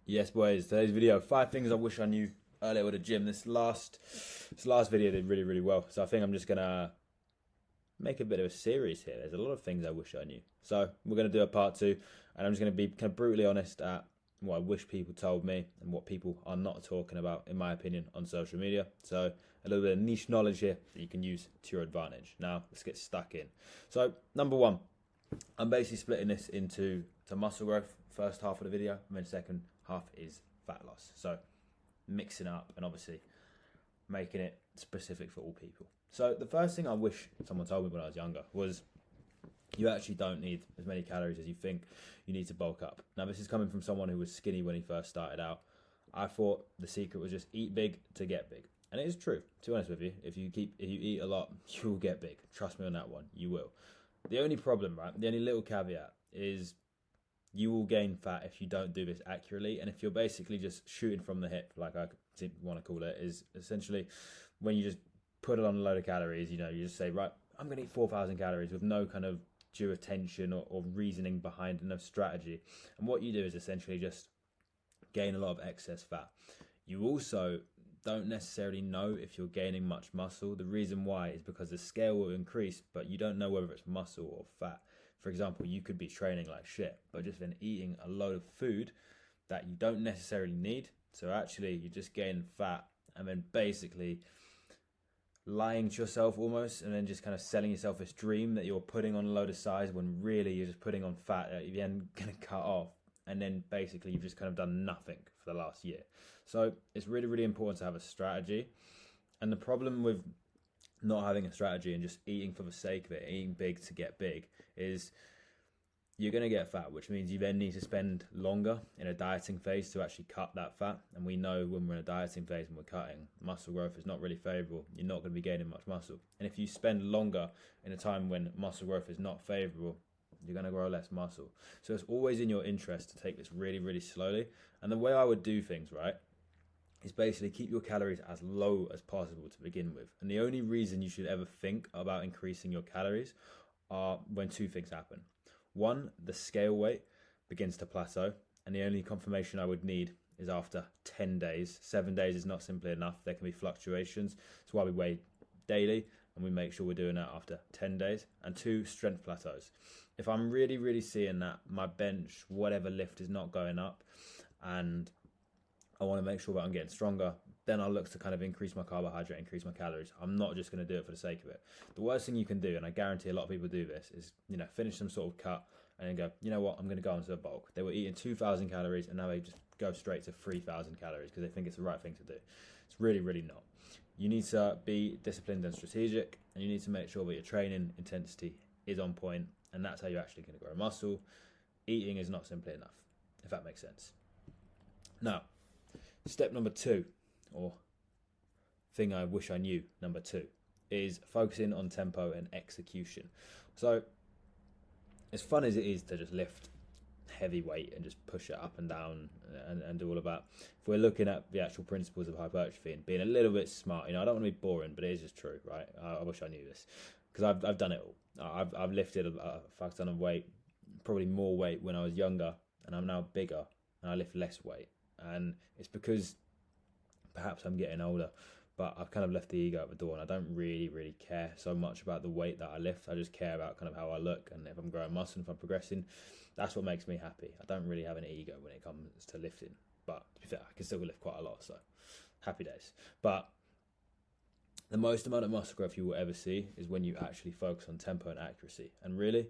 Yes, boys. Today's video: 5 things I wish I knew earlier with the gym. This last video did really, really well. So I think I'm just gonna make a bit of a series here. There's a lot of things I wish I knew. So we're gonna do a part two, and I'm just gonna be kind of brutally honest at what I wish people told me and what people are not talking about, in my opinion, on social media. So a little bit of niche knowledge here that you can use to your advantage. Now let's get stuck in. So number one, I'm basically splitting this into muscle growth, first half of the video, and then second half is fat loss. So mixing up and obviously making it specific for all people. So the first thing I wish someone told me when I was younger was you actually don't need as many calories as you think you need to bulk up. Now this is coming from someone who was skinny when he first started out. I thought the secret was just eat big to get big. And it is true, to be honest with you. If you eat a lot, you will get big. Trust me on that one, you will. The only problem, right, the only little caveat is you will gain fat if you don't do this accurately. And if you're basically just shooting from the hip, like I want to call it, is essentially when you just put it on a load of calories, you just say, right, I'm going to eat 4,000 calories with no kind of due attention or reasoning behind enough strategy. And what you do is essentially just gain a lot of excess fat. You also don't necessarily know if you're gaining much muscle. The reason why is because the scale will increase, but you don't know whether it's muscle or fat. For example, you could be training like shit, but just been eating a load of food that you don't necessarily need. So actually, you're just gaining fat and then basically lying to yourself almost, and then just kind of selling yourself this dream that you're putting on a load of size when really you're just putting on fat that you're then going to cut off. And then basically you've just kind of done nothing for the last year. So it's really, really important to have a strategy. And the problem with not having a strategy and just eating for the sake of it, eating big to get big, is you're going to get fat, which means you then need to spend longer in a dieting phase to actually cut that fat. And we know when we're in a dieting phase and we're cutting, muscle growth is not really favorable. You're not going to be gaining much muscle. And if you spend longer in a time when muscle growth is not favorable, you're going to grow less muscle. So it's always in your interest to take this really, really slowly. And the way I would do things, right, is basically keep your calories as low as possible to begin with. And the only reason you should ever think about increasing your calories are when two things happen. One, the scale weight begins to plateau. And the only confirmation I would need is after 10 days. 7 days is not simply enough. There can be fluctuations. That's why we weigh daily, and we make sure we're doing that after 10 days. And two, strength plateaus. If I'm really, really seeing that my bench, whatever lift, is not going up, and I want to make sure that I'm getting stronger, then I'll look to kind of increase my carbohydrate, increase my calories. I'm not just going to do it for the sake of it. The worst thing you can do, and I guarantee a lot of people do this, is finish some sort of cut and then go, you know what, I'm going to go onto a bulk. They were eating 2,000 calories and now they just go straight to 3,000 calories because they think it's the right thing to do. It's really, really not. You need to be disciplined and strategic, and you need to make sure that your training intensity is on point, and that's how you're actually going to grow muscle. Eating is not simply enough, if that makes sense. Now, step number two, or thing I wish I knew, number two, is focusing on tempo and execution. So, as fun as it is to just lift heavy weight and just push it up and down and do all of that, if we're looking at the actual principles of hypertrophy and being a little bit smart, I don't want to be boring, but it is just true, right? I wish I knew this because I've done it all. I've lifted a fuck ton of weight, probably more weight when I was younger, and I'm now bigger and I lift less weight. And it's because perhaps I'm getting older, but I've kind of left the ego at the door, and I don't really, really care so much about the weight that I lift. I just care about kind of how I look, and if I'm growing muscle, if I'm progressing, that's what makes me happy. I don't really have an ego when it comes to lifting, but to be fair, I can still lift quite a lot, so happy days. But the most amount of muscle growth you will ever see is when you actually focus on tempo and accuracy. And really,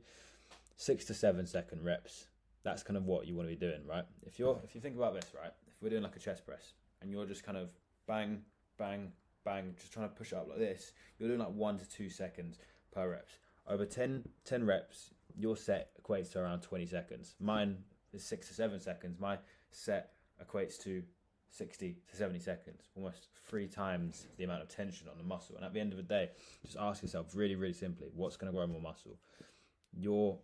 6 to 7 second reps, that's kind of what you want to be doing, right? If you think about this, right, if we're doing like a chest press and you're just kind of bang, bang, bang, just trying to push it up like this, you're doing like 1 to 2 seconds per reps. Over 10 reps, your set equates to around 20 seconds. Mine is 6 to 7 seconds. My set equates to 60 to 70 seconds, almost 3 times the amount of tension on the muscle. And at the end of the day, just ask yourself really, really simply, what's going to grow more muscle? Your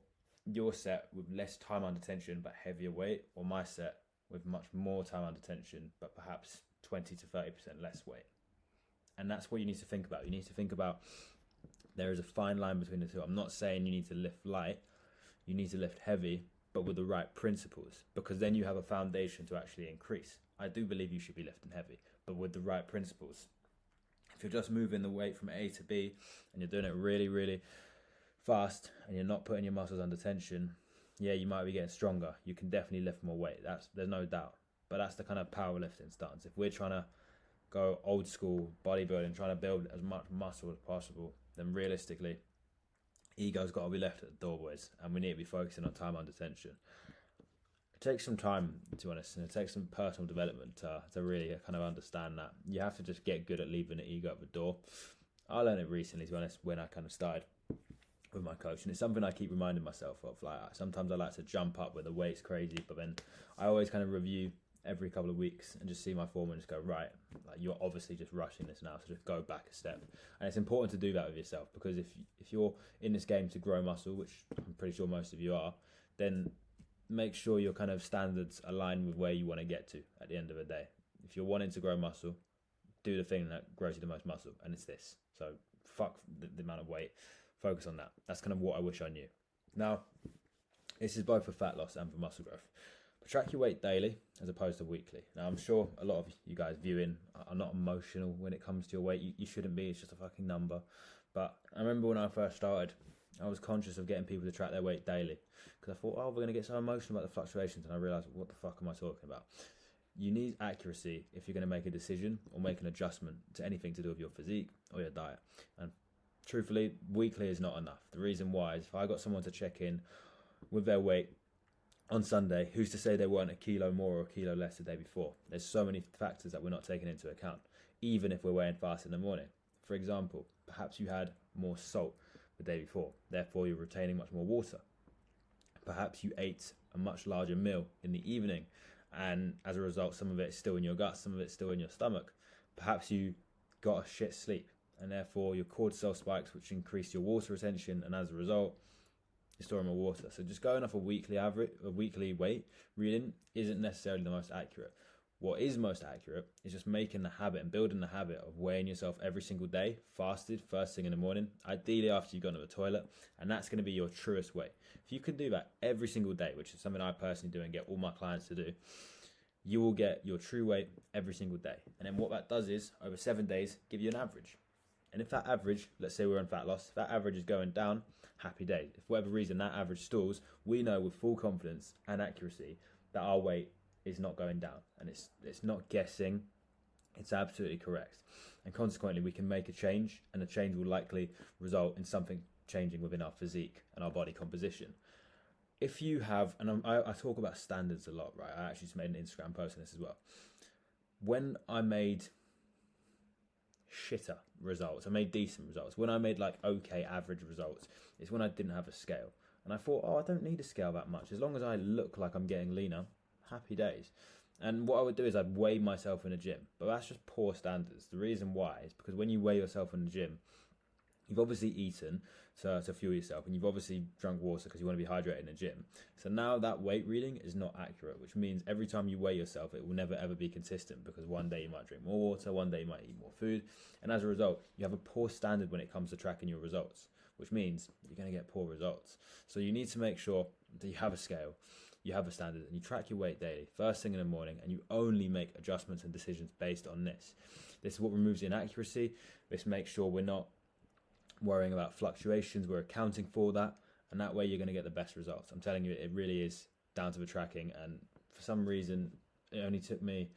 set with less time under tension but heavier weight, or my set with much more time under tension but perhaps 20 to 30% less weight? And that's what you need to think about. You need to think about there is a fine line between the two. I'm not saying you need to lift light, you need to lift heavy, but with the right principles, because then you have a foundation to actually increase. I do believe you should be lifting heavy, but with the right principles. If you're just moving the weight from A to B and you're doing it really, really fast and you're not putting your muscles under tension, yeah, you might be getting stronger. You can definitely lift more weight. There's no doubt. But that's the kind of powerlifting stance. If we're trying to go old school bodybuilding, trying to build as much muscle as possible, then realistically, ego's got to be left at the door, boys, and we need to be focusing on time under tension. It takes some time, to be honest, and it takes some personal development to really kind of understand that. You have to just get good at leaving the ego at the door. I learned it recently, to be honest, when I kind of started with my coach, and it's something I keep reminding myself of. Like, sometimes I like to jump up where the weight's crazy, but then I always kind of review every couple of weeks and just see my form and just go, right, like, you're obviously just rushing this now, so just go back a step. And it's important to do that with yourself, because if you're in this game to grow muscle, which I'm pretty sure most of you are, then make sure your kind of standards align with where you want to get to at the end of the day. If you're wanting to grow muscle, do the thing that grows you the most muscle, and it's this. So fuck the amount of weight, focus on that. That's kind of what I wish I knew. Now, this is both for fat loss and for muscle growth. But track your weight daily as opposed to weekly. Now, I'm sure a lot of you guys viewing are not emotional when it comes to your weight. You shouldn't be. It's just a fucking number. But I remember when I first started, I was conscious of getting people to track their weight daily, because I thought, oh, we're going to get so emotional about the fluctuations, and I realised, what the fuck am I talking about? You need accuracy if you're going to make a decision or make an adjustment to anything to do with your physique or your diet. And truthfully, weekly is not enough. The reason why is, if I got someone to check in with their weight on Sunday, who's to say they weren't a kilo more or a kilo less the day before? There's so many factors that we're not taking into account, even if we're weighing fast in the morning. For example, perhaps you had more salt the day before, therefore you're retaining much more water. Perhaps you ate a much larger meal in the evening, and as a result, some of it is still in your gut, some of it's still in your stomach. Perhaps you got a shit sleep, and therefore your cortisol spikes, which increase your water retention, and as a result, you're storing more water. So just going off a weekly average, a weekly weight reading isn't necessarily the most accurate. What is most accurate is just making the habit and building the habit of weighing yourself every single day, fasted, first thing in the morning, ideally after you've gone to the toilet, and that's going to be your truest weight. If you can do that every single day, which is something I personally do and get all my clients to do, you will get your true weight every single day. And then what that does is, over 7 days, give you an average. And if that average, let's say we're on fat loss, if that average is going down, happy days. If for whatever reason that average stalls, we know with full confidence and accuracy that our weight is not going down, and it's not guessing, it's absolutely correct. And consequently, we can make a change, and the change will likely result in something changing within our physique and our body composition. If you have, and I talk about standards a lot, right? I actually just made an Instagram post on this as well. When I made shitter results, I made decent results. When I made like okay average results, it's when I didn't have a scale. And I thought, oh, I don't need a scale that much. As long as I look like I'm getting leaner, happy days. And what I would do is I'd weigh myself in a gym, but that's just poor standards. The reason why is because when you weigh yourself in the gym, you've obviously eaten to fuel yourself, and you've obviously drunk water because you want to be hydrated in the gym. So now that weight reading is not accurate, which means every time you weigh yourself, it will never ever be consistent, because one day you might drink more water, one day you might eat more food, and as a result, you have a poor standard when it comes to tracking your results, which means you're going to get poor results. So you need to make sure that you have a scale, you have a standard, and you track your weight daily, first thing in the morning, and you only make adjustments and decisions based on this. This is what removes the inaccuracy. This makes sure we're not worrying about fluctuations, we're accounting for that, and that way you're going to get the best results. I'm telling you, it really is down to the tracking, and for some reason, it took me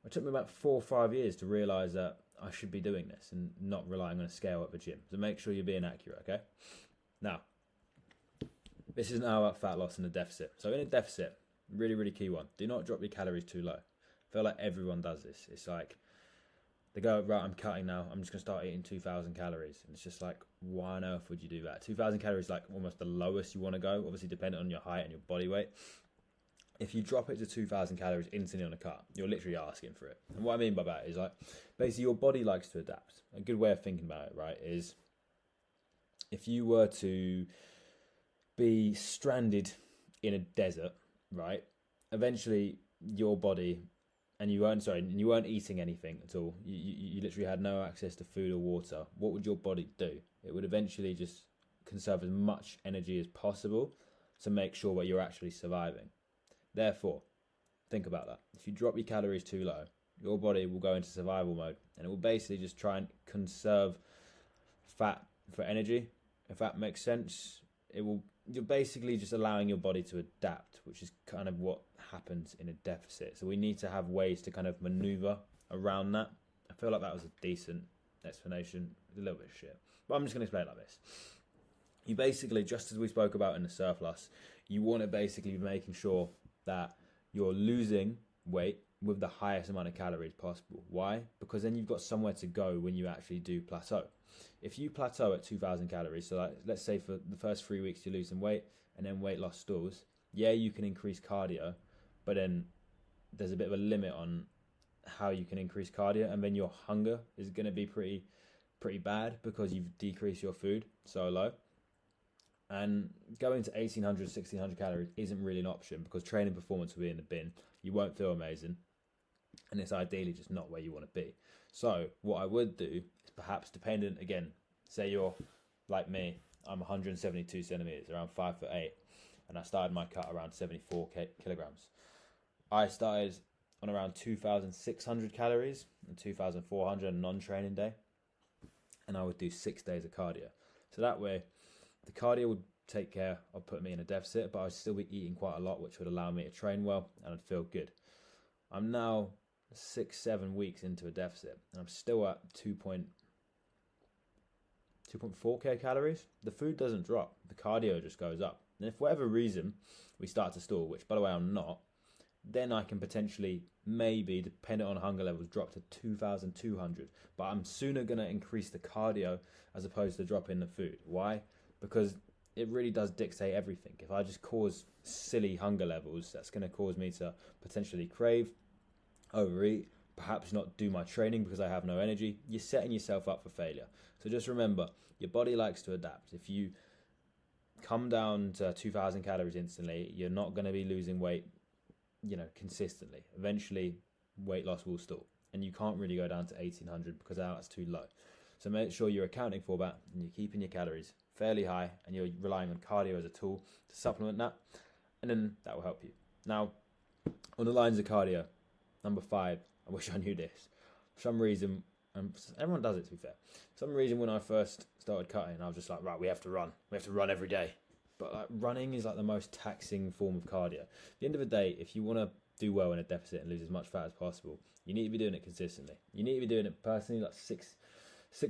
about 4 or 5 years to realise that I should be doing this and not relying on a scale at the gym. So make sure you're being accurate, okay? Now, this is now about fat loss and the deficit. So in a deficit, really, really key one, do not drop your calories too low. I feel like everyone does this. It's like, they go, right, I'm cutting now, I'm just going to start eating 2,000 calories. And it's just like, why on earth would you do that? 2,000 calories is like almost the lowest you want to go, obviously depending on your height and your body weight. If you drop it to 2,000 calories instantly on a cut, you're literally asking for it. And what I mean by that is, like, basically your body likes to adapt. A good way of thinking about it, right, is if you were to be stranded in a desert, right, eventually your body, and you weren't eating anything at all, you literally had no access to food or water, what would your body do? It would eventually just conserve as much energy as possible to make sure that you're actually surviving. Therefore, think about that. If you drop your calories too low, your body will go into survival mode, and it will basically just try and conserve fat for energy. If that makes sense, you're basically just allowing your body to adapt, which is kind of what happens in a deficit. So we need to have ways to kind of maneuver around that. I feel like that was a decent explanation. It's a little bit shit, but I'm just going to explain it like this. You basically, just as we spoke about in the surplus, you want to basically be making sure that you're losing weight with the highest amount of calories possible. Why? Because then you've got somewhere to go when you actually do plateau. If you plateau at 2,000 calories, so like, let's say for the first 3 weeks you lose some weight and then weight loss stalls, yeah, you can increase cardio, but then there's a bit of a limit on how you can increase cardio, and then your hunger is going to be pretty bad because you've decreased your food so low. And going to 1,800, 1,600 calories isn't really an option because training performance will be in the bin. You won't feel amazing, and it's ideally just not where you want to be. So what I would do is perhaps dependent, again, say you're like me, I'm 172 centimeters, around 5'8", and I started my cut around 74 kilograms. I started on around 2,600 calories and 2,400 non-training day, and I would do 6 days of cardio. So that way, the cardio would take care of putting me in a deficit, but I'd still be eating quite a lot, which would allow me to train well and I'd feel good. I'm now 6-7 weeks into a deficit, and I'm still at 2.4k calories. The food doesn't drop, the cardio just goes up. And if for whatever reason we start to stall, which by the way I'm not, then I can potentially, maybe, depending on hunger levels, drop to 2,200. But I'm sooner going to increase the cardio as opposed to dropping the food. Why? Because it really does dictate everything. If I just cause silly hunger levels, that's going to cause me to potentially crave, overeat, perhaps not do my training because I have no energy. You're setting yourself up for failure. So just remember, your body likes to adapt. If you come down to 2,000 calories instantly, you're not going to be losing weight, consistently. Eventually, weight loss will stall, and you can't really go down to 1,800 because that's too low. So make sure you're accounting for that and you're keeping your calories fairly high, and you're relying on cardio as a tool to supplement that, and then that will help you. Now, on the lines of cardio, number 5, I wish I knew this. For some reason, everyone does it to be fair. For some reason, when I first started cutting, I was just like, right, we have to run. We have to run every day. But running is like the most taxing form of cardio. At the end of the day, if you want to do well in a deficit and lose as much fat as possible, you need to be doing it consistently. You need to be doing it personally, like six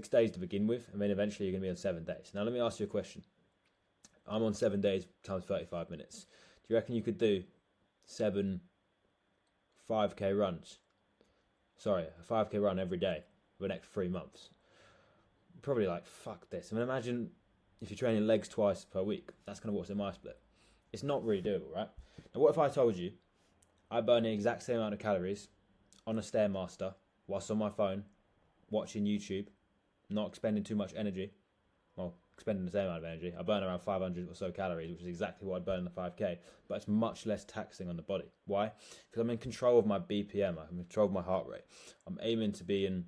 days to begin with, and then eventually you're going to be on 7 days. Now let me ask you a question. I'm on 7 days times 35 minutes. Do you reckon you could do 7 5k runs? Sorry, a 5k run every day for the next 3 months. Probably like, fuck this. I mean, imagine if you're training legs twice per week. That's kind of what's in my split. It's not really doable, right? Now, what if I told you I burn the exact same amount of calories on a Stairmaster whilst on my phone, watching YouTube, not expending too much energy? Well, expending the same amount of energy. I burn around 500 or so calories, which is exactly what I'd burn in the 5k, but it's much less taxing on the body. Why? Because I'm in control of my BPM, I'm in control of my heart rate. I'm aiming to be in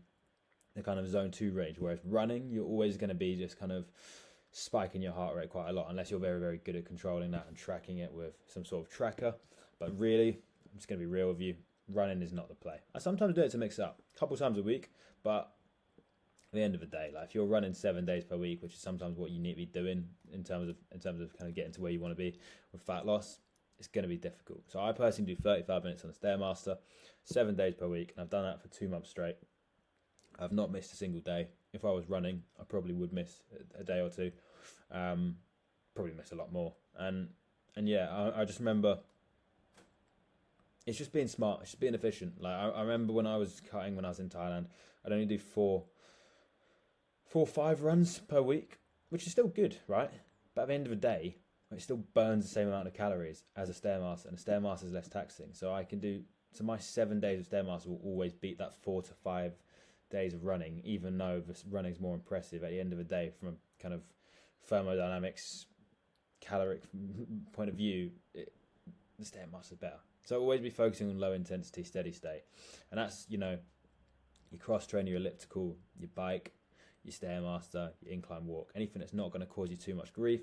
the kind of zone 2 range, whereas running, you're always going to be just kind of spiking your heart rate quite a lot, unless you're very, very good at controlling that and tracking it with some sort of tracker. But really, I'm just going to be real with you, running is not the play. I sometimes do it to mix it up, a couple times a week, but at the end of the day, like if you're running 7 days per week, which is sometimes what you need to be doing in terms of kind of getting to where you want to be with fat loss, it's going to be difficult. So I personally do 35 minutes on the Stairmaster, 7 days per week, and I've done that for 2 months straight. I've not missed a single day. If I was running, I probably would miss a day or two. Probably miss a lot more. And yeah, I just remember it's just being smart. It's just being efficient. Like I remember when I was cutting when I was in Thailand, I'd only do 4 or 5 runs per week, which is still good, right? But at the end of the day, it still burns the same amount of calories as a Stairmaster, and a Stairmaster is less taxing. So my 7 days of Stairmaster will always beat that 4 to 5 days of running, even though the running is more impressive at the end of the day from a kind of thermodynamics, caloric point of view. The Stairmaster is better. So always be focusing on low intensity, steady state, and that's you cross train your elliptical, your bike, your Stairmaster, your incline walk, anything that's not going to cause you too much grief.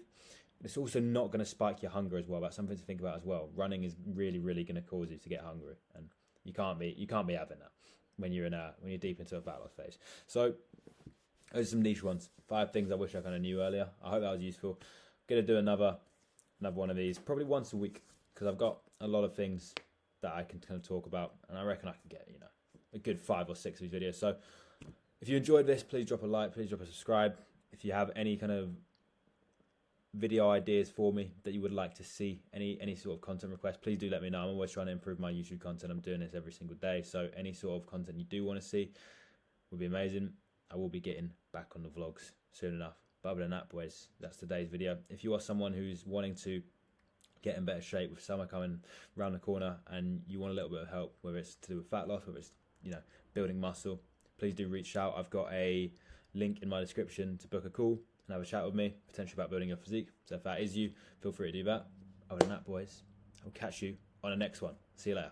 it's also not going to spike your hunger as well. That's something to think about as well. Running is really, really going to cause you to get hungry, and you can't be having that when you're deep into a fat loss phase. So those are some niche ones. 5 things I wish I kind of knew earlier. I hope that was useful. I'm gonna do another one of these probably once a week, because I've got a lot of things that I can kind of talk about, and I reckon I can get a good 5 or 6 of these videos. So if you enjoyed this, please drop a like, please drop a subscribe. If you have any kind of video ideas for me that you would like to see, any sort of content request, please do let me know. I'm always trying to improve my YouTube content. I'm doing this every single day, so any sort of content you do want to see would be amazing. I will be getting back on the vlogs soon enough. But other than that, boys, that's today's video. If you are someone who's wanting to get in better shape with summer coming around the corner and you want a little bit of help, whether it's to do with fat loss, whether it's building muscle, please do reach out. I've got a link in my description to book a call and have a chat with me, potentially about building your physique. So if that is you, feel free to do that. Other than that, boys, I'll catch you on the next one. See you later.